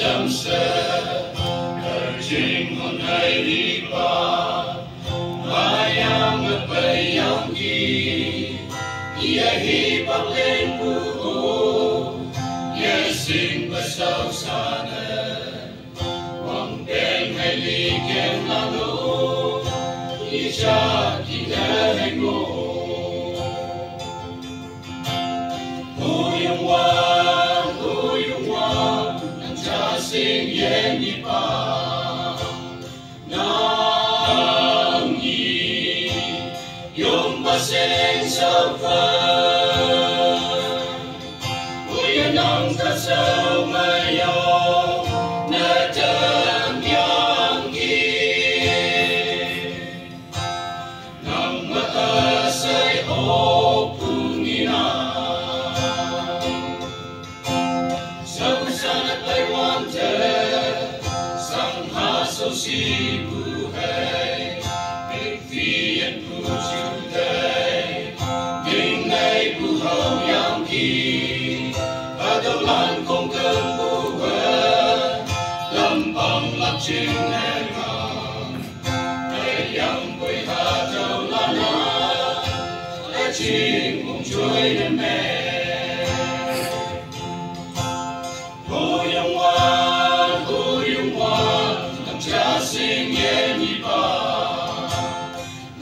chăm sờ chính hồn hay đi qua yang berbayangki ia hidup lên buku ia sing besar sana wang pen hay li ken lalu ia kita hengo huyung wan ang cha sing yen di pa Sen sâu phơ, vui nắng ta sâu mây yo, nở chân yang kia, nằm mơ say ô pungina, sâu sana tay quan thế, sang ha sâu si bu hay, biết phiền bu chiu. Đâu lan không cơn bu vơ lâm bằng lạc trên nền ngang để yang quay hà châu lan á để chim cùng chuối đến mẹ huyung wan làm cha sinh yên nhị ba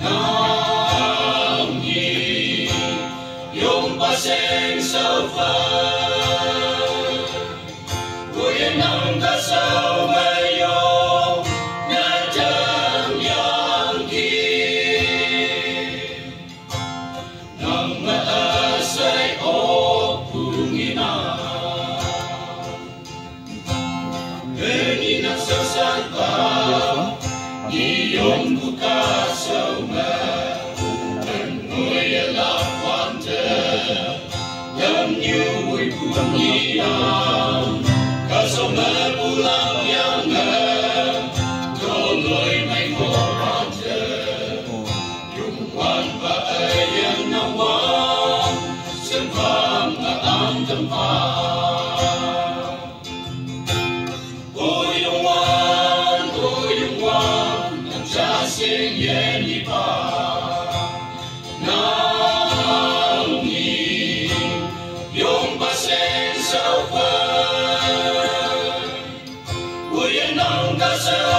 nam nhi yong ba sen sâu phơ nắng ta sâu mây yo nở chân yang kia nằm mơ say ô pungina penina sâu san pa ni yong buka sâu mơ dan người là quan thế giống như bụi pungina Sao mơ pulang yang ngờ Đôi lối mây mồ quan trở Dùng quan và ai yang nông quan Sân phàm là an tâm phà Huyung wan Làm cha sinh yên nhị ba Nam nhi Yong ba sen sâu phơ Nắng ta sâu